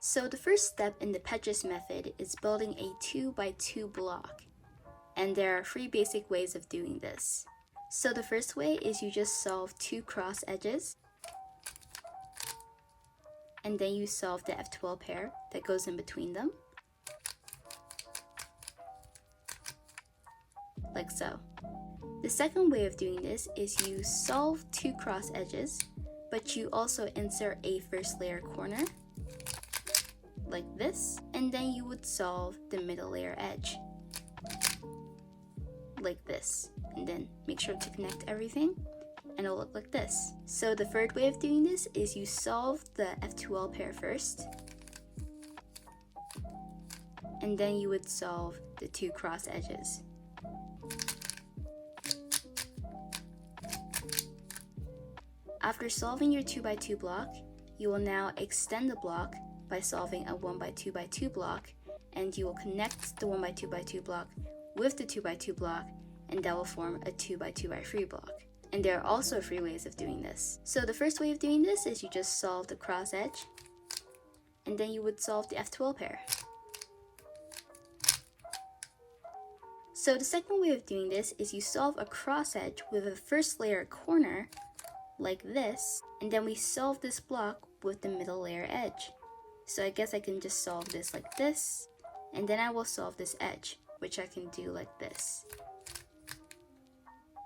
So the first step in the Petrus method is building a 2x2 block. And there are 3 basic ways of doing this. So the first way is you just solve 2 cross edges. And then you solve the F12 pair that goes in between them. Like so. The second way of doing this is you solve 2 cross edges, but you also insert a first layer corner, like this, and then you would solve the middle layer edge, like this, and then make sure to connect everything, and it'll look like this. So the third way of doing this is you solve the F2L pair first, and then you would solve the 2 cross edges. After solving your 2x2 block, you will now extend the block by solving a 1x2x2 block, and you will connect the 1x2x2 block with the 2x2 block, and that will form a 2x2x3 block. And there are also 3 ways of doing this. So the first way of doing this is you just solve the cross edge, and then you would solve the F12 pair. So the second way of doing this is you solve a cross edge with a first layer corner, like this, and then we solve this block with the middle layer edge. So I guess I can just solve this like this, and then I will solve this edge, which I can do like this.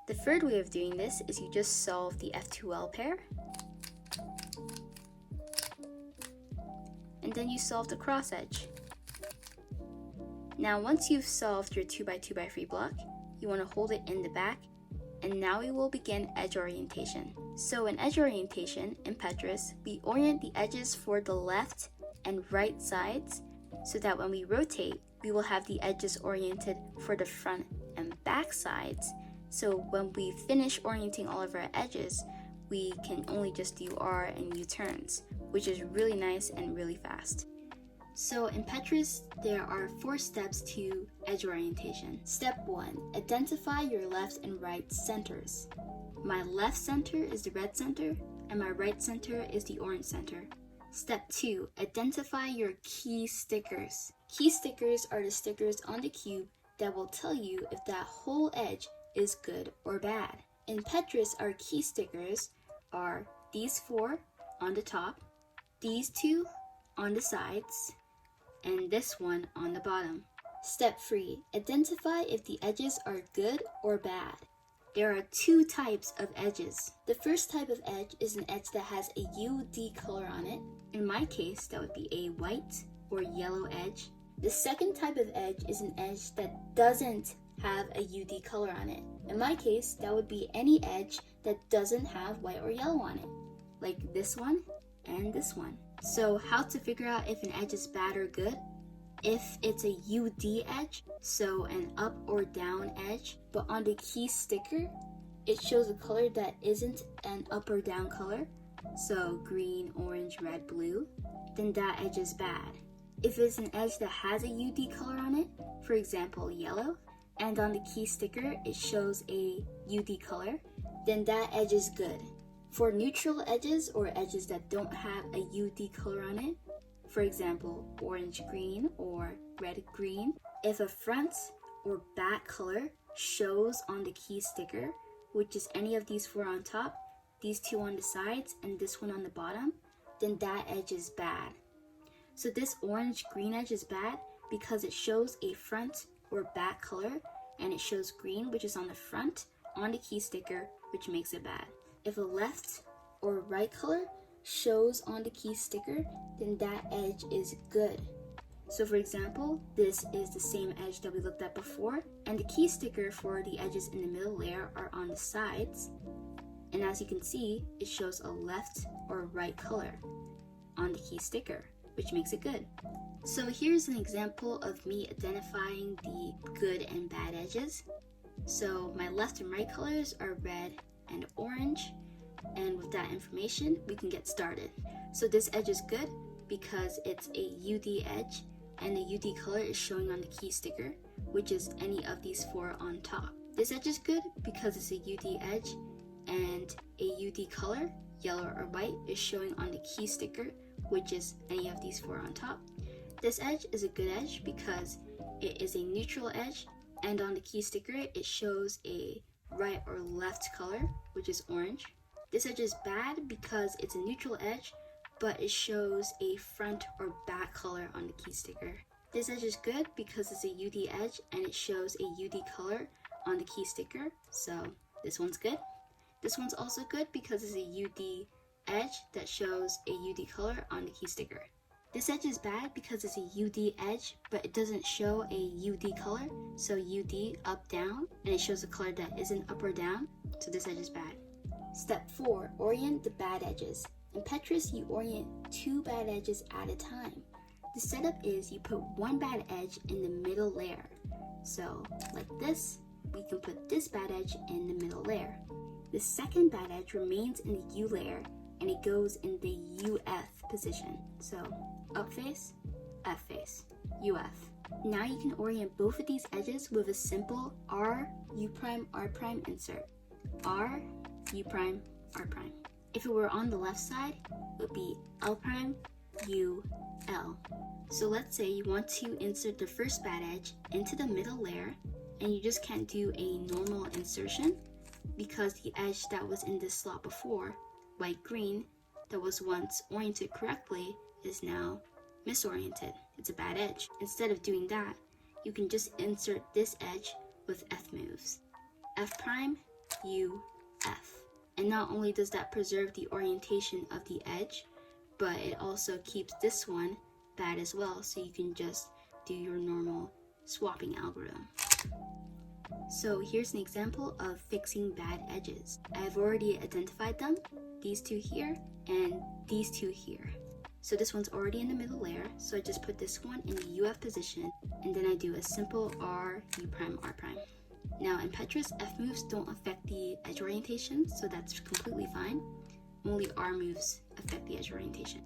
The third way of doing this is you just solve the F2L pair, and then you solve the cross edge. Now once you've solved your 2x2x3 block, you want to hold it in the back, and now we will begin edge orientation. So in edge orientation, in Petrus, we orient the edges for the left and right sides so that when we rotate, we will have the edges oriented for the front and back sides. So when we finish orienting all of our edges, we can only just do R and U-turns, which is really nice and really fast. So in Petrus, there are 4 steps to edge orientation. Step 1, identify your left and right centers. My left center is the red center, and my right center is the orange center. Step 2, identify your key stickers. Key stickers are the stickers on the cube that will tell you if that whole edge is good or bad. In Petrus, our key stickers are these 4 on the top, these 2 on the sides, and this one on the bottom. Step 3, identify if the edges are good or bad. There are 2 types of edges. The first type of edge is an edge that has a UD color on it. In my case, that would be a white or yellow edge. The second type of edge is an edge that doesn't have a UD color on it. In my case, that would be any edge that doesn't have white or yellow on it, like this one and this one. So how to figure out if an edge is bad or good? If it's a UD edge, so an up or down edge, but on the key sticker, it shows a color that isn't an up or down color, so green, orange, red, blue, then that edge is bad. If it's an edge that has a UD color on it, for example, yellow, and on the key sticker it shows a UD color, then that edge is good. For neutral edges or edges that don't have a UD color on it, for example, orange-green or red-green, if a front or back color shows on the key sticker, which is any of these 4 on top, these 2 on the sides, and this one on the bottom, then that edge is bad. So this orange-green edge is bad because it shows a front or back color, and it shows green, which is on the front, on the key sticker, which makes it bad. If a left or right color shows on the key sticker, then that edge is good. So for example, this is the same edge that we looked at before, and the key sticker for the edges in the middle layer are on the sides, and as you can see, it shows a left or right color on the key sticker, which makes it good. So here's an example of me identifying the good and bad edges. So my left and right colors are red and orange, and with that information we can get started. So this edge is good because it's a UD edge, and the UD color is showing on the key sticker, which is any of these 4 on top. This edge is good because it's a UD edge, and a UD color, yellow or white, is showing on the key sticker, which is any of these 4 on top. This edge is a good edge because it is a neutral edge, and on the key sticker it shows a right or left color, which is orange. This edge is bad because it's a neutral edge, but it shows a front or back color on the key sticker. This edge is good because it's a UD edge and it shows a UD color on the key sticker, so this one's good. This one's also good because it's a UD edge that shows a UD color on the key sticker. This edge is bad because it's a UD edge, but it doesn't show a UD color, so UD up down, and it shows a color that isn't up or down, so this edge is bad. Step 4, orient the bad edges. In Petrus, you orient 2 bad edges at a time. The setup is you put 1 bad edge in the middle layer. So, like this, we can put this bad edge in the middle layer. The second bad edge remains in the U layer, and it goes in the UF position. So, up face, F face, UF. Now you can orient both of these edges with a simple R, U prime, R prime insert. R, U prime, R prime. If it were on the left side, it would be L prime, U, L. So let's say you want to insert the first bad edge into the middle layer, and you just can't do a normal insertion because the edge that was in this slot before, white-green, that was once oriented correctly, is now misoriented. It's a bad edge. Instead of doing that, you can just insert this edge with F moves. F prime, U, F. And not only does that preserve the orientation of the edge, but it also keeps this one bad as well, so you can just do your normal swapping algorithm. So here's an example of fixing bad edges. I've already identified them, these 2 here and these 2 here. So this one's already in the middle layer, so I just put this one in the UF position, and then I do a simple R, U prime, R prime. Now in Petrus, F moves don't affect the edge orientation, so that's completely fine. Only R moves affect the edge orientation.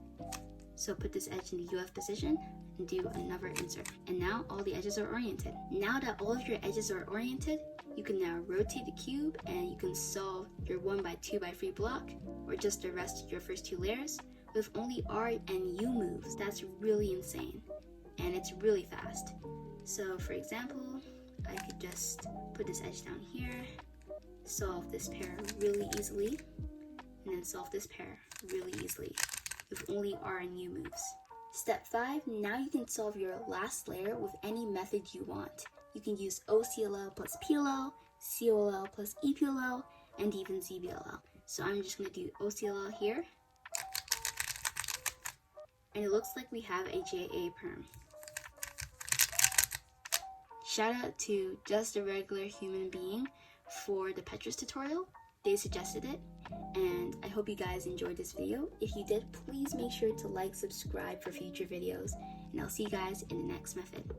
So put this edge in the UF position and do another insert. And now all the edges are oriented. Now that all of your edges are oriented, you can now rotate the cube and you can solve your 1x2x3 block, or just the rest of your first 2 layers, with only R and U moves. That's really insane, and it's really fast. So for example, I could just put this edge down here, solve this pair really easily, and then solve this pair really easily with only R and U moves. Step 5, now you can solve your last layer with any method you want. You can use OCLL plus PLL, COLL plus EPLL, and even ZBLL. So I'm just going to do OCLL here. And it looks like we have a JA perm. Shout out to Just a Regular Human Being for the Petrus tutorial. They suggested it, and I hope you guys enjoyed this video. If you did, please make sure to like, subscribe for future videos, and I'll see you guys in the next method.